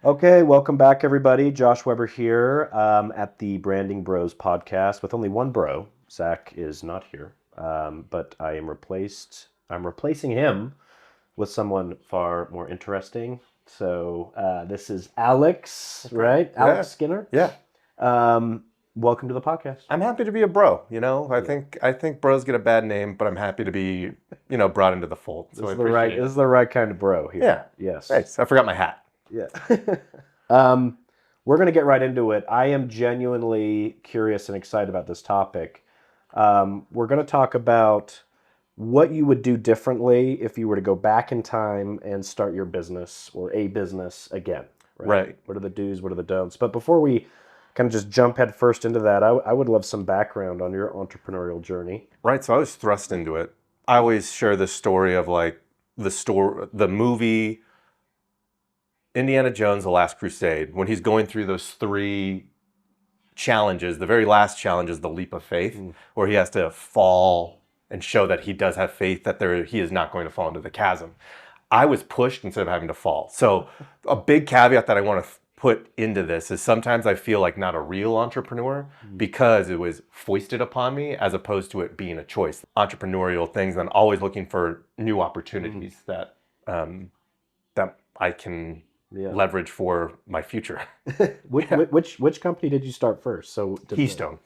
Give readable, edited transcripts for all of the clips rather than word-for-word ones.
Okay, welcome back, everybody. Josh Weber here at the Branding Bros podcast with only one bro. Zach is not here, but I'm replacing him with someone far more interesting. So this is Alex, Okay. right? Yeah. Alex Skinner. Yeah. Um, Welcome to the podcast. I'm happy to be a bro, I Yeah, think bros get a bad name, but I'm happy to be, brought into the fold. So I this appreciate is it. the right kind of bro here. Yeah. Yes. Thanks. I forgot my hat. Yeah. um, we're going to get right into it. I am genuinely curious and excited about this topic. We're going to talk about what you would do differently if you were to go back in time and start your business or a business again, right? Right. What are the do's, what are the don'ts? But before we kind of just jump head first into that, I would love some background on your entrepreneurial journey. Right. So I was thrust into it. I always share this story of like the movie Indiana Jones, The Last Crusade, when he's going through those three challenges. The very last challenge is the leap of faith, where he has to fall and show that he does have faith that he is not going to fall into the chasm. I was pushed instead of having to fall. So a big caveat that I want to put into this is sometimes I feel like not a real entrepreneur because it was foisted upon me as opposed to it being a choice. Entrepreneurial things, and I'm always looking for new opportunities that I can Yeah. leverage for my future. Which company did you start first? So Keystone,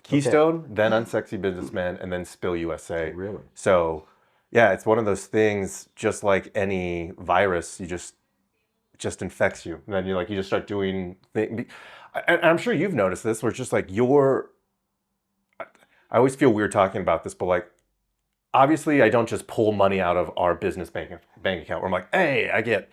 then Unsexy Businessman, and then Spill USA. Really? So, yeah, it's one of those things. Just like any virus, it just infects you, and then you just start doing things. And I'm sure you've noticed this, where it's just like I always feel weird talking about this, but like obviously I don't just pull money out of our business bank account where I'm like, hey, I get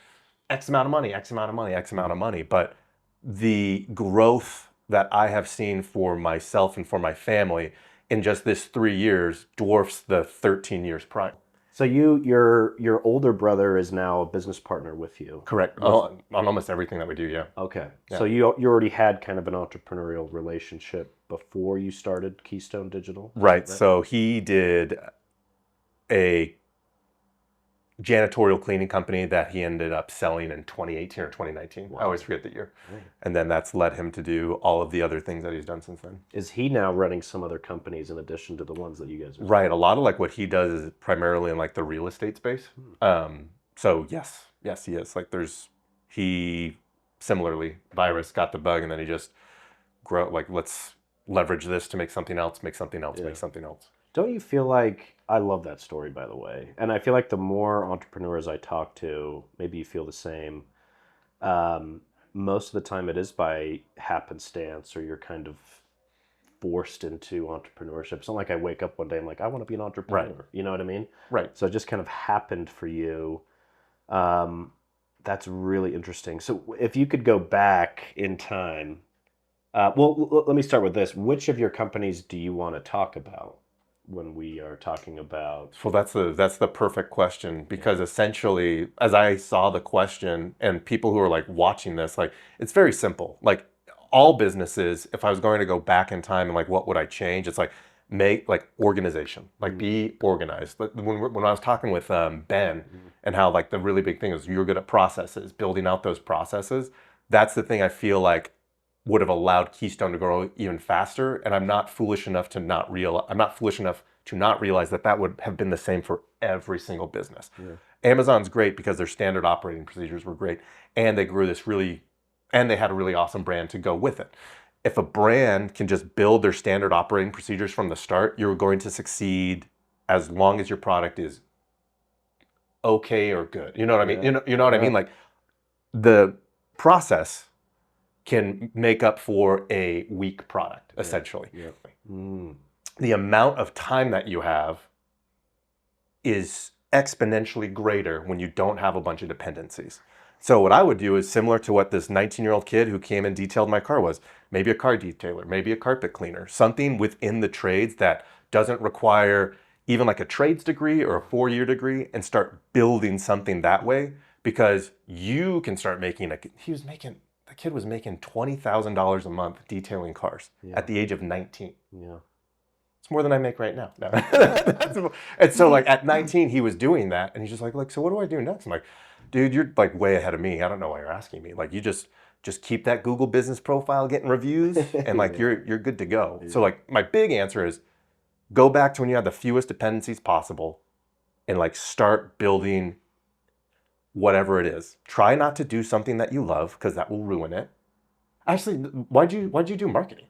X amount of money, X amount of money, X amount of money. But the growth that I have seen for myself and for my family in just this 3 years dwarfs the 13 years prior. So your older brother is now a business partner with you. Correct. On almost everything that we do, yeah. Okay. Yeah. So you already had kind of an entrepreneurial relationship before you started Keystone Digital? Right. So he did a janitorial cleaning company that he ended up selling in 2018 or 2019. Wow. I always forget the year. Right. And then that's led him to do all of the other things that he's done since then. Is he now running some other companies in addition to the ones that you guys are? Right. A lot of like what he does is primarily in like the real estate space. So yes, he is. Like he similarly, virus got the bug and then he just let's leverage this to make something else, make something else, make something else. Don't you feel like, I love that story, by the way, and I feel like the more entrepreneurs I talk to, maybe you feel the same, most of the time it is by happenstance or you're kind of forced into entrepreneurship. It's not like I wake up one day and I'm like, I want to be an entrepreneur. Right. You know what I mean? Right. So it just kind of happened for you. That's really interesting. So if you could go back in time, let me start with this. Which of your companies do you want to talk about when we are talking about? Well, that's the perfect question, because essentially, as I saw the question and people who are like watching this, like it's very simple. Like all businesses, if I was going to go back in time and like what would I change? It's like make like organization, like be organized. Like when I was talking with Ben and how like the really big thing is you're good at processes, building out those processes. That's the thing I feel like would have allowed Keystone to grow even faster. And I'm not foolish enough to not realize that would have been the same for every single business. Yeah. Amazon's great because their standard operating procedures were great, and they grew and they had a really awesome brand to go with it. If a brand can just build their standard operating procedures from the start, you're going to succeed as long as your product is okay or good. You know what I mean? You know what I mean? Like the process can make up for a weak product, essentially. The amount of time that you have is exponentially greater when you don't have a bunch of dependencies. So what I would do is similar to what this 19-year-old kid who came and detailed my car was. Maybe a car detailer, maybe a carpet cleaner, something within the trades that doesn't require even like a trades degree or a 4-year degree, and start building something that way, because you can start making the kid was making $20,000 a month detailing cars at the age of 19. Yeah. It's more than I make right now. No. And so like at 19, he was doing that, and he's just like, so what do I do next? I'm like, dude, you're like way ahead of me. I don't know why you're asking me. Like you just just keep that Google business profile getting reviews and like Yeah. you're good to go. Yeah. So like my big answer is go back to when you had the fewest dependencies possible and like start building whatever it is. Try not to do something that you love because that will ruin it. Actually, why'd you do marketing?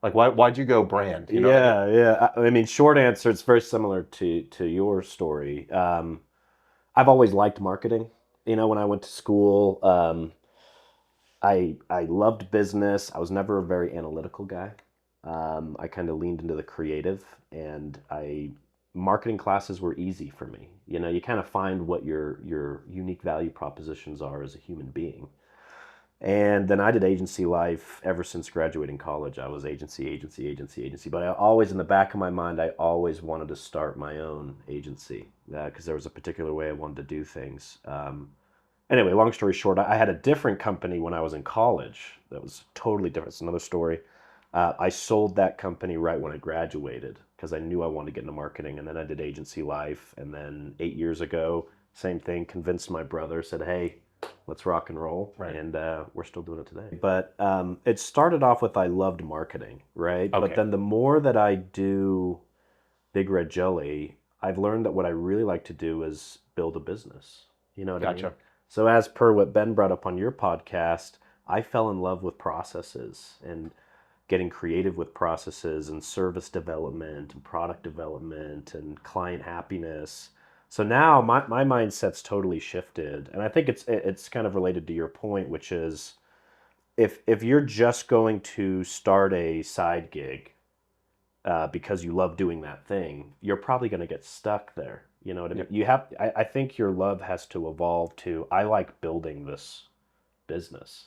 Like why'd you go brand? You know what I mean? Yeah, yeah. I mean, short answer, it's very similar to your story. I've always liked marketing. You know, when I went to school, I loved business. I was never a very analytical guy. I kind of leaned into the creative, and I marketing classes were easy for me. You know, you kind of find what your unique value propositions are as a human being. And then I did agency life ever since graduating college. I was agency. But I always, in the back of my mind, I always wanted to start my own agency because there was a particular way I wanted to do things. Anyway, long story short, I had a different company when I was in college that was totally different. It's another story. I sold that company right when I graduated because I knew I wanted to get into marketing. And then I did agency life. And then 8 years ago, same thing, convinced my brother, said, hey, let's rock and roll. Right. And we're still doing it today. But it started off with I loved marketing, right? But Okay. then the more that I do Big Red Jelly, I've learned that what I really like to do is build a business. You know what I mean? Gotcha. So as per what Ben brought up on your podcast, I fell in love with processes and getting creative with processes and service development and product development and client happiness. So now my mindset's totally shifted. And I think it's kind of related to your point, which is if you're just going to start a side gig because you love doing that thing, you're probably going to get stuck there. You know what I mean? Yep. I think your love has to evolve to, I like building this business.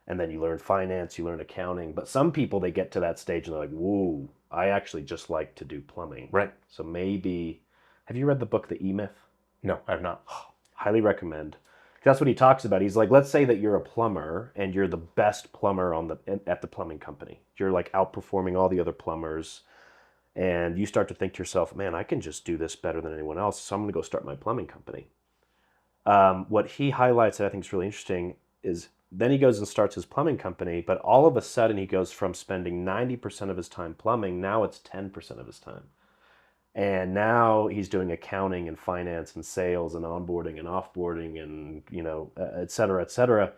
And then you learn finance, you learn accounting. But some people, they get to that stage and they're like, whoa, I actually just like to do plumbing. Right. So maybe, have you read the book, The E-Myth? No, I have not. Highly recommend. That's what he talks about. He's like, let's say that you're a plumber and you're the best plumber at the plumbing company. You're like outperforming all the other plumbers. And you start to think to yourself, man, I can just do this better than anyone else. So I'm going to go start my plumbing company. What he highlights that I think is really interesting is then he goes and starts his plumbing company, but all of a sudden he goes from spending 90% of his time plumbing, now it's 10% of his time. And now he's doing accounting and finance and sales and onboarding and offboarding and, et cetera, et cetera.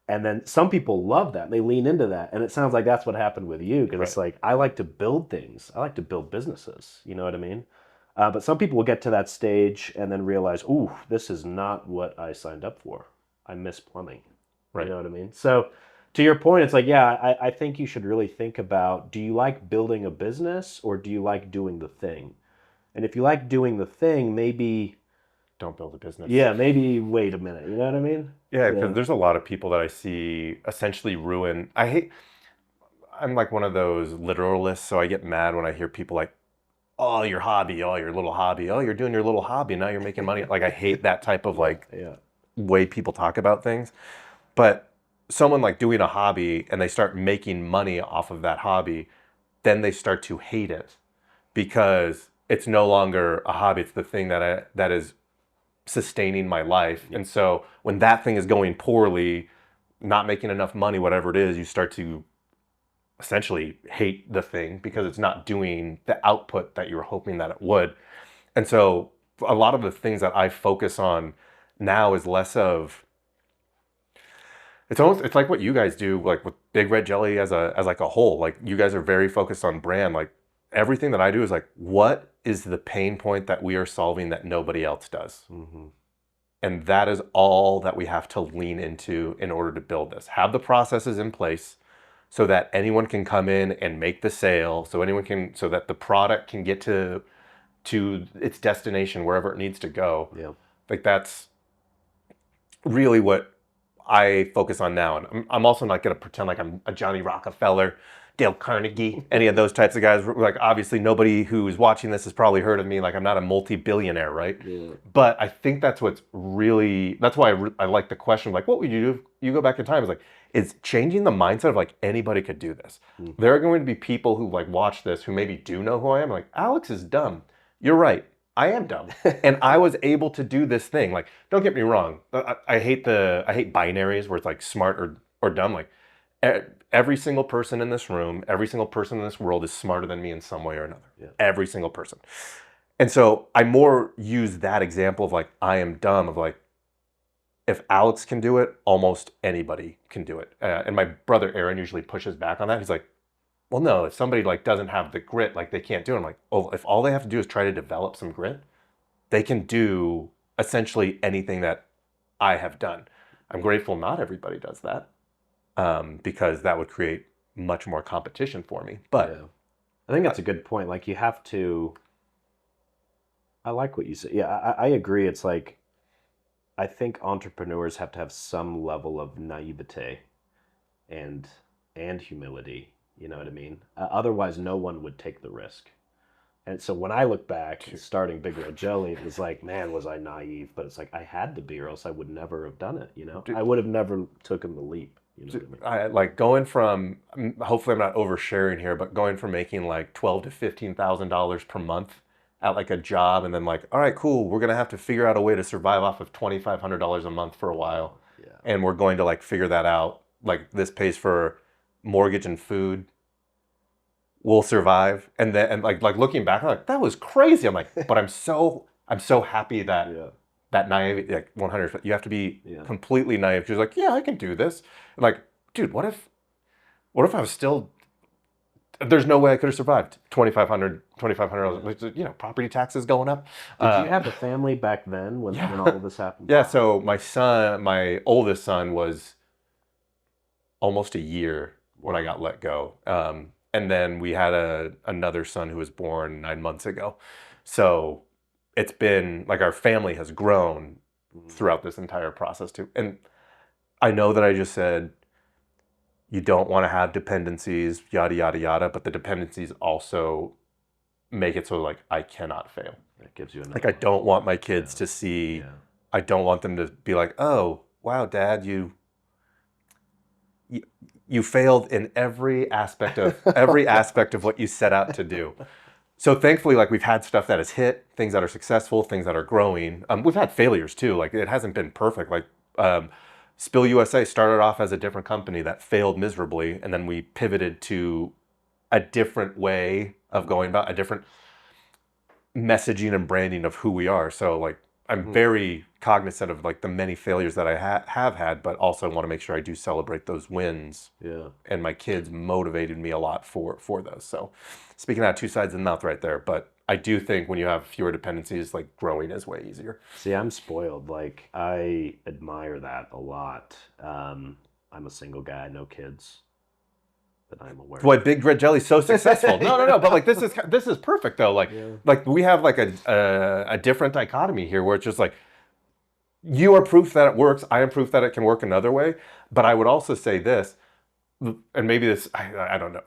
And then some people love that. And they lean into that. And it sounds like that's what happened with you because it's Right. like, I like to build things. I like to build businesses. You know what I mean? But some people will get to that stage and then realize, ooh, this is not what I signed up for. I miss plumbing. Right. You know what I mean? So to your point, it's like, yeah, I think you should really think about, do you like building a business or do you like doing the thing? And if you like doing the thing, maybe, Don't build a business. yeah, maybe wait a minute. You know what I mean? Yeah, because there's a lot of people that I see essentially ruin. I'm like one of those literalists, so I get mad when I hear people like, oh, your hobby, oh, your little hobby, oh, you're doing your little hobby, now you're making money. Like I hate that type of like Yeah. way people talk about things. But someone like doing a hobby and they start making money off of that hobby, then they start to hate it because it's no longer a hobby. It's the thing that is sustaining my life. And so when that thing is going poorly, not making enough money, whatever it is, you start to essentially hate the thing because it's not doing the output that you were hoping that it would. And so a lot of the things that I focus on now is less of, it's like what you guys do, like with Big Red Jelly as like a whole. Like you guys are very focused on brand. Like everything that I do is like, what is the pain point that we are solving that nobody else does? Mm-hmm. And that is all that we have to lean into in order to build this. Have the processes in place so that anyone can come in and make the sale, so that the product can get to its destination wherever it needs to go. Yeah. Like that's really what I focus on now. And I'm also not going to pretend like I'm a Johnny Rockefeller, Dale Carnegie, any of those types of guys. Like obviously nobody who's watching this has probably heard of me. Like I'm not a multi-billionaire, right? Yeah. But I think that's what's really, that's why I like the question, like, what would you do if you go back in time? It's like, it's changing the mindset of like anybody could do this. There are going to be people who like watch this who maybe do know who I am. Like, Alex is dumb. You're right. I am dumb. And I was able to do this thing. Like, don't get me wrong. I hate binaries where it's like smart or or dumb. Like every single person in this room, every single person in this world is smarter than me in some way or another. Yeah. Every single person. And so I more use that example of like, I am dumb, of like, if Alex can do it, almost anybody can do it. And my brother Aaron usually pushes back on that. He's like, well, no, if somebody like doesn't have the grit, like they can't do it. I'm like, oh, if all they have to do is try to develop some grit, they can do essentially anything that I have done. I'm grateful not everybody does that, because that would create much more competition for me. But Yeah. I think that's a good point. Like you have to. I like what you said. Yeah, I agree. It's like I think entrepreneurs have to have some level of naivete and humility. You know what I mean? Otherwise, no one would take the risk. And so when I look back, starting Big Red Jelly, it was like, man, was I naive? But it's like I had to be, or else I would never have done it. You know, I would have never taken the leap. You know what I mean? I like going from, hopefully I'm not oversharing here, but going from making like $12,000 to $15,000 per month at like a job, and then like, all right, cool, we're gonna have to figure out a way to survive off of $2,500 a month for a while, Yeah. and we're going to like figure that out. Like this pays for mortgage and food. We'll survive. And then and like looking back, I'm like, that was crazy. I'm like, but I'm so happy that Yeah. that naive, like 100, you have to be Yeah. completely naive. She's like, yeah, I can do this. And like, dude, what if I was still, there's no way I could have survived $2,500, property taxes going up. Did you have a family back then when Yeah. all of this happened? Yeah. So my oldest son was almost a year when I got let go. And then we had another son who was born 9 months ago. So it's been like our family has grown throughout this entire process too. And I know that I just said you don't want to have dependencies, yada, yada, yada, but the dependencies also make it so like I cannot fail. That gives you Like I don't want my kids to see, Yeah. I don't want them to be like, oh, wow, Dad, you failed in every aspect of what you set out to do. So thankfully, like we've had stuff that has hit, things that are successful, things that are growing. We've had failures too. Like it hasn't been perfect. Like Spill USA started off as a different company that failed miserably, and then we pivoted to a different way of going about, a different messaging and branding of who we are. So like I'm very cognizant of like the many failures that I have had, but also want to make sure I do celebrate those wins. Yeah. And my kids motivated me a lot for those. So speaking out two sides of the mouth right there, but I do think when you have fewer dependencies, like growing is way easier. See, I'm spoiled. Like I admire that a lot. I'm a single guy, no kids that I'm aware Why of. Big Red Jelly's so successful? No. But like this is perfect though. Like Yeah. like we have like a different dichotomy here where it's just like you are proof that it works. I am proof that it can work another way. But I would also say this, and maybe this I don't know.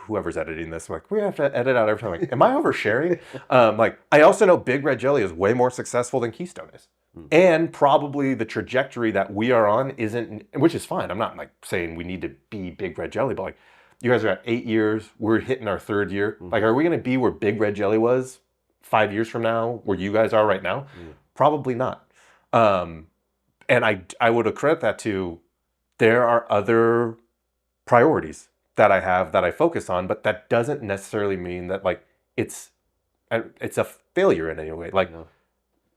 Whoever's editing this, like we have to edit out every time. Like, am I oversharing? Like I also know Big Red Jelly is way more successful than Keystone is. And probably the trajectory that we are on isn't, which is fine. I'm not like saying we need to be Big Red Jelly, but like you guys are at 8 years, we're hitting our third year. Like, are we going to be where Big Red Jelly was 5 years from now, where you guys are right now? Probably not. And I would accredit that to there are other priorities that I have that I focus on, but that doesn't necessarily mean that like it's a failure in any way. Like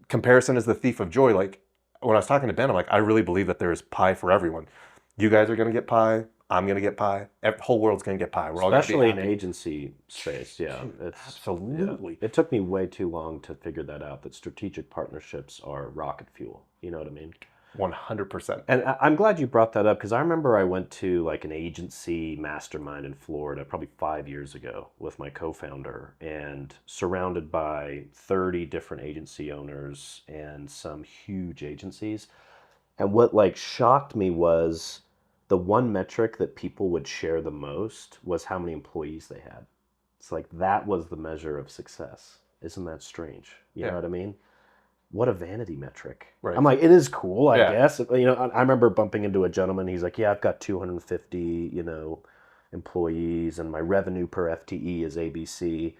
comparison is the thief of joy. Like when I was talking to Ben, I'm like, I really believe that there's pie for everyone. You guys are going to get pie. I'm going to get pie. The whole world's going to get pie. We're Especially all in gonna be agency space. Yeah. It's absolutely. It took me way too long to figure that out, that strategic partnerships are rocket fuel. You know what I mean? 100%. And I'm glad you brought that up because I remember I went to like an agency mastermind in Florida probably 5 years ago with my co-founder and surrounded by 30 different agency owners and some huge agencies. And what like shocked me was the one metric that people would share the most was how many employees they had. It's like that was the measure of success. Isn't that strange? You know what I mean? What a vanity metric. Right. I'm like, it is cool, I Yeah. guess. You know, I remember bumping into a gentleman. He's like, yeah, I've got 250, employees, and my revenue per FTE is ABC.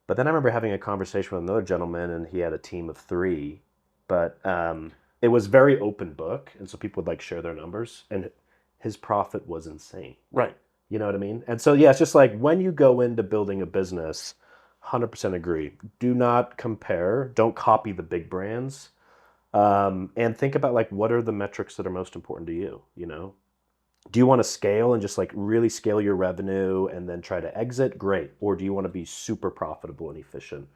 But then I remember having a conversation with another gentleman, and he had a team of 3. But it was very open book, and so people would like share their numbers. And he was like, yeah, I've got 250, employees, and my revenue per FTE is ABC. But then I remember having a conversation with another gentleman, and he had a team of 3. But it was very open book, and so people would like share their numbers. And he was like, his profit was insane. Right. You know what I mean? And so, yeah, it's just like when you go into building a business, 100% agree. Do not compare. Don't copy the big brands. And think about like what are the metrics that are most important to you? You know, do you want to scale and just like really scale your revenue and then try to exit? Great. Or do you want to be super profitable and efficient?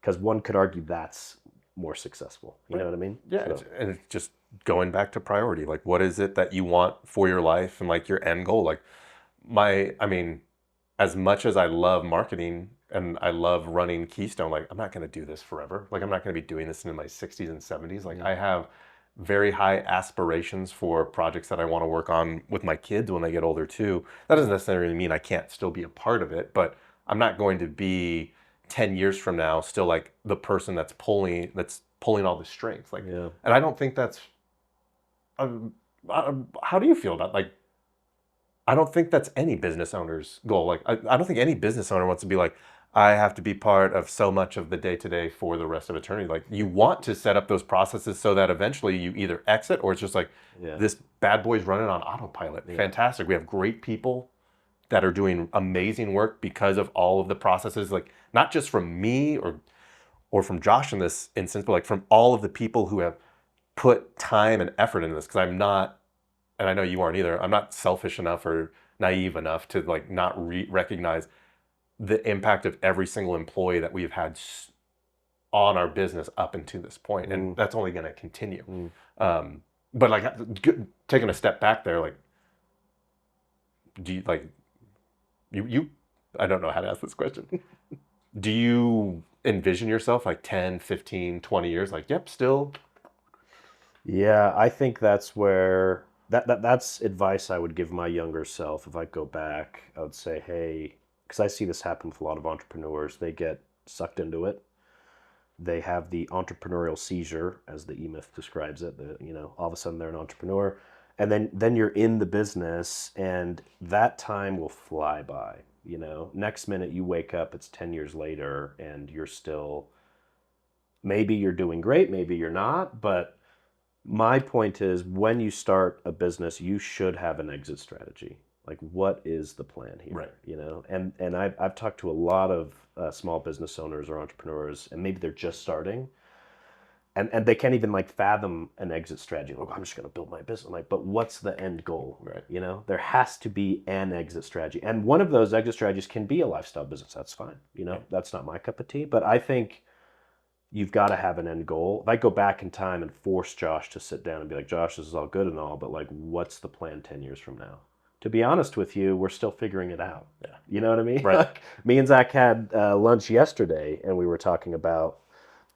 Because one could argue that's more successful. You know Right. what I mean? Yeah, So, and it's just going back to priority. Like, what is it that you want for your life and like your end goal? Like, I mean, as much as I love marketing and I love running Keystone, like, I'm not going to do this forever. Like, I'm not going to be doing this in my 60s and 70s. Like, mm, I have very high aspirations for projects that I want to work on with my kids when they get older too. That doesn't necessarily mean I can't still be a part of it, but I'm not going to be 10 years from now still like the person that's pulling all the strings. Like, yeah. and I don't think that's um, how do you feel about like I don't think that's any business owner's goal. Like, I don't think any business owner wants to be like, I have to be part of so much of the day to day for the rest of eternity. Like, you want to set up those processes so that eventually you either exit or it's just like, Yeah. this bad boy's running on autopilot. Yeah. Fantastic. We have great people that are doing amazing work because of all of the processes, like, not just from me or from Josh in this instance, but like from all of the people who have put time and effort into this. Because I'm not, and I know you aren't either, I'm not selfish enough or naive enough to like not recognize the impact of every single employee that we've had on our business up until this point, and Mm, that's only going to continue. mm. But like, taking a step back there, like, do you like you I don't know how to ask this question. Do you envision yourself like 10, 15, 20 years like, yep, still? Yeah, I think that's where that's advice I would give my younger self if I go back. I would say, hey, because I see this happen with a lot of entrepreneurs. They get sucked into it. They have the entrepreneurial seizure, as the E-Myth describes it. All of a sudden they're an entrepreneur, and then you're in the business, and that time will fly by. Next minute you wake up, it's 10 years later, and you're still maybe you're doing great, maybe you're not, but my point is when you start a business, you should have an exit strategy. Like, what is the plan here? Right. And I've talked to a lot of small business owners or entrepreneurs, and maybe they're just starting, and they can't even like fathom an exit strategy. Like, I'm just going to build my business. I'm like, but what's the end goal? Right. There has to be an exit strategy, and one of those exit strategies can be a lifestyle business. That's fine. That's not my cup of tea, but I think you've got to have an end goal. If I go back in time and force Josh to sit down and be like, Josh, this is all good and all, but like, what's the plan 10 years from now? To be honest with you, we're still figuring it out. Yeah. You know what I mean? Right. Like, me and Zach had lunch yesterday, and we were talking about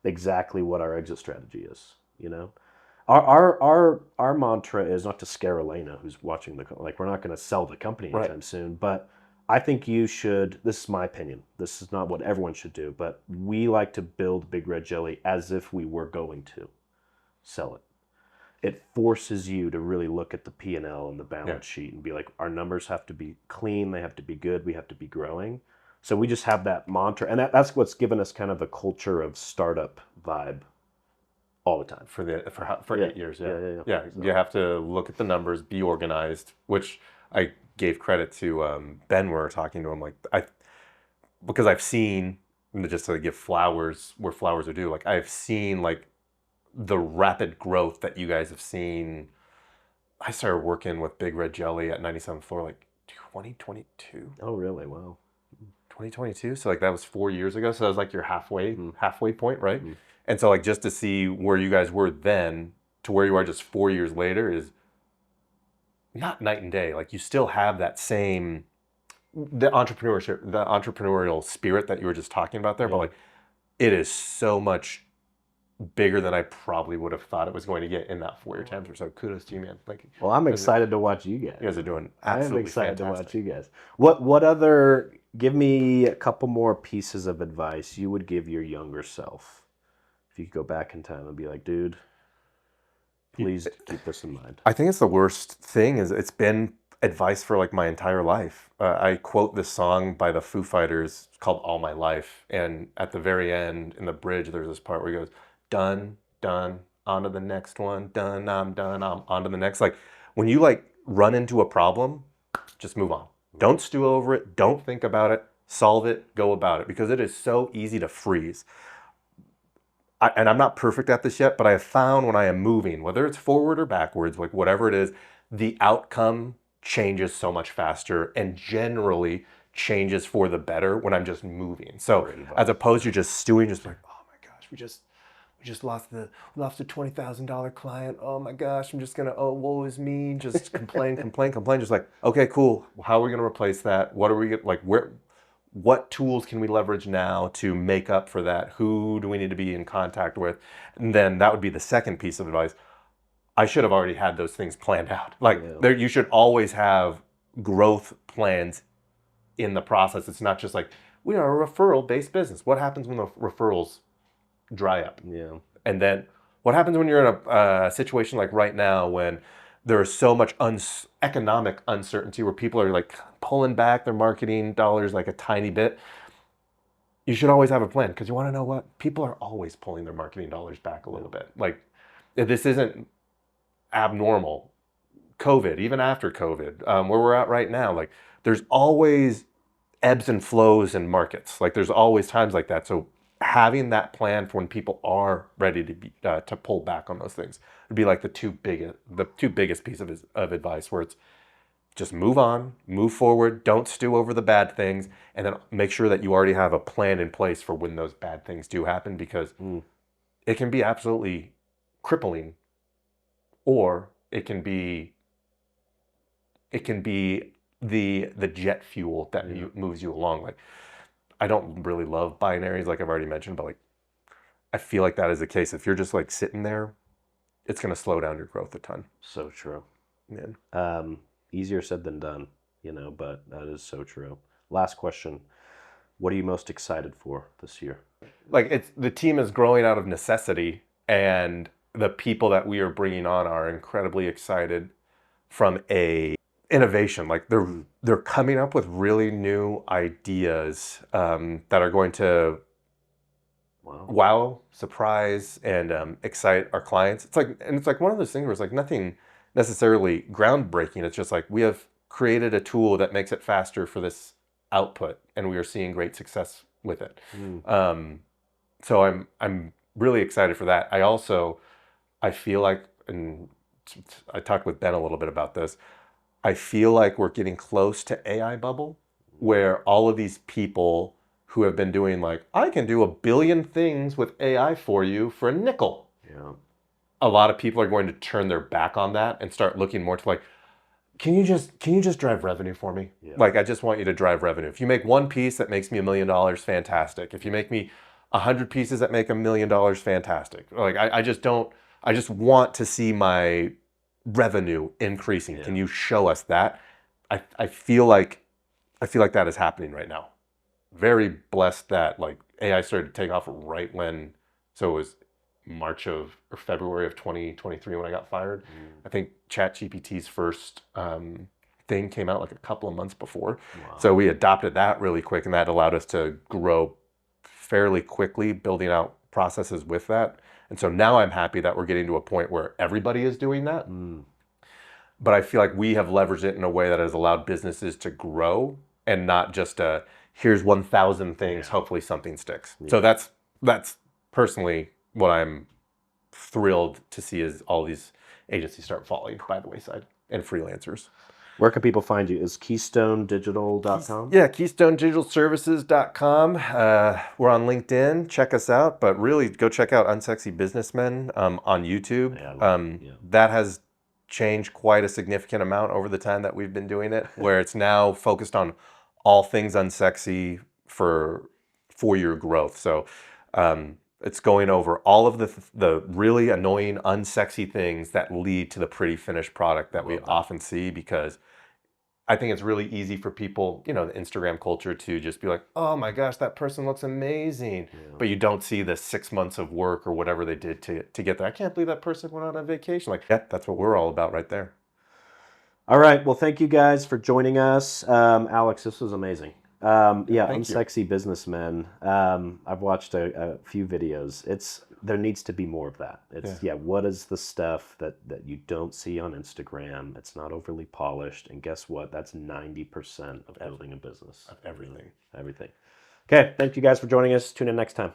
exactly what our exit strategy is. Our mantra is not to scare Elena, who's watching like, we're not going to sell the company anytime Right. soon, but I think you should. This is my opinion. This is not what everyone should do, but we like to build Big Red Jelly as if we were going to sell it. It forces you to really look at the P&L and the Yeah. balance sheet and be like, our numbers have to be clean, they have to be good, we have to be growing. So we just have that mantra, and that's what's given us kind of a culture of startup vibe all the time. For Yeah. 8 years. Yeah, Yeah. yeah, yeah. Yeah. So, You have to look at the numbers, be organized, which I gave credit to Ben when we were talking to him. Like, because I've seen, just to give flowers where flowers are due, like, I've seen like the rapid growth that you guys have seen. I started working with Big Red Jelly at 97th Floor like 2022. oh, really? Wow. 2022. So like that was 4 years ago. So that was like your Mm. halfway point, right? Mm. And so like just to see where you guys were then to where you are just 4 years later is not night and day. Like, you still have that same the entrepreneurial spirit that you were just talking about there, but Yeah. like, it is so much bigger than I probably would have thought it was going to get in that 4 year time. So kudos to you, man. Like, Well, I'm you guys excited to watch you guys. are doing I am absolutely excited to watch fantastic. you guys. What other, give me a couple more pieces of advice you would give your younger self if you could go back in time and be like, dude, please keep this in mind. I think it's the worst thing is it's been advice for like my entire life. I quote this song by the Foo Fighters called All My Life. And at the very end in the bridge, there's this part where he goes, done, done, on to the next one, done, I'm on to the next. Like, when you like run into a problem, just move on. Don't stew over it. Don't think about it. Solve it. Go about it, because it is so easy to freeze. And I'm not perfect at this yet, but I have found when I am moving, whether it's forward or backwards, like whatever it is, the outcome changes so much faster and generally changes for the better when I'm just moving. So as opposed to just stewing, just like, oh my gosh, we just lost a $20,000 client. Oh my gosh, I'm just gonna, oh, woe is me. Just complain, complain, complain. Just like, okay, cool. How are we gonna replace that? What are we like? What tools can we leverage now to make up for that? Who do we need to be in contact with? And then that would be the second piece of advice. I should have already had those things planned out. Like you should always have growth plans in the process. It's not just like, we are a referral-based business. What happens when the referrals dry up? Yeah. And then what happens when you're in a situation like right now when there is so much economic uncertainty where people are like pulling back their marketing dollars like a tiny bit? You should always have a plan, because you want to know what? People are always pulling their marketing dollars back a little bit. Like, this isn't abnormal. COVID, even after COVID, where we're at right now, like there's always ebbs and flows in markets. Like there's always times like that. So having that plan for when people are ready to be to pull back on those things would be like the two biggest pieces of advice, where it's just move on, move forward, don't stew over the bad things, and then make sure that you already have a plan in place for when those bad things do happen, because it can be absolutely crippling, or it can be the jet fuel that moves you along. Like, I don't really love binaries, like I've already mentioned, but like I feel like that is the case. If you're just like sitting there, it's going to slow down your growth a ton. So true. Yeah. Easier said than done, but that is so true. Last question. What are you most excited for this year? Like, the team is growing out of necessity, and the people that we are bringing on are incredibly excited from a innovation. Like they're coming up with really new ideas that are going to wow, surprise, and excite our clients. It's like one of those things where it's like nothing necessarily groundbreaking. It's just like, we have created a tool that makes it faster for this output, and we are seeing great success with it. So I'm really excited for that. I feel like, and I talked with Ben a little bit about this, I feel like we're getting close to AI bubble, where all of these people who have been doing like, I can do 1 billion things with AI for you for a nickel. Yeah. A lot of people are going to turn their back on that and start looking more to like, can you just drive revenue for me? Yeah. Like, I just want you to drive revenue. If you make one piece that makes me $1 million, fantastic. If you make me 100 pieces that make $1 million, fantastic. Like, I just want to see my revenue increasing. Yeah. Can you show us that? I feel like that is happening right now. Very blessed that like AI started to take off right when, so it was March or February of 2023 when I got fired. I think ChatGPT's first thing came out like a couple of months before. Wow. So we adopted that really quick, and that allowed us to grow fairly quickly, building out processes with that. And so now I'm happy that we're getting to a point where everybody is doing that. But I feel like we have leveraged it in a way that has allowed businesses to grow, and not just here's 1,000 things, hopefully something sticks. Yeah. So that's personally what I'm thrilled to see, is all these agencies start falling by the wayside, and freelancers. Where can people find you? Is KeystoneDigital.com? Yeah, KeystoneDigitalServices.com. We're on LinkedIn. Check us out. But really, go check out Unsexy Businessmen on YouTube. That has changed quite a significant amount over the time that we've been doing it, where it's now focused on all things unsexy for your growth. So it's going over all of the really annoying, unsexy things that lead to the pretty finished product that we often see, because I think it's really easy for people, the Instagram culture, to just be like, oh my gosh, that person looks amazing. Yeah. But you don't see the 6 months of work or whatever they did to get there. I can't believe that person went on vacation. Like, yeah, that's what we're all about right there. All right. Well, thank you guys for joining us. Alex, this was amazing. Unsexy Businessmen. I've watched a few videos. It's there needs to be more of that. It's Yeah. what is the stuff that you don't see on Instagram? It's not overly polished, and guess what? That's 90% of building a business. Of everything. Everything. Okay, thank you guys for joining us. Tune in next time.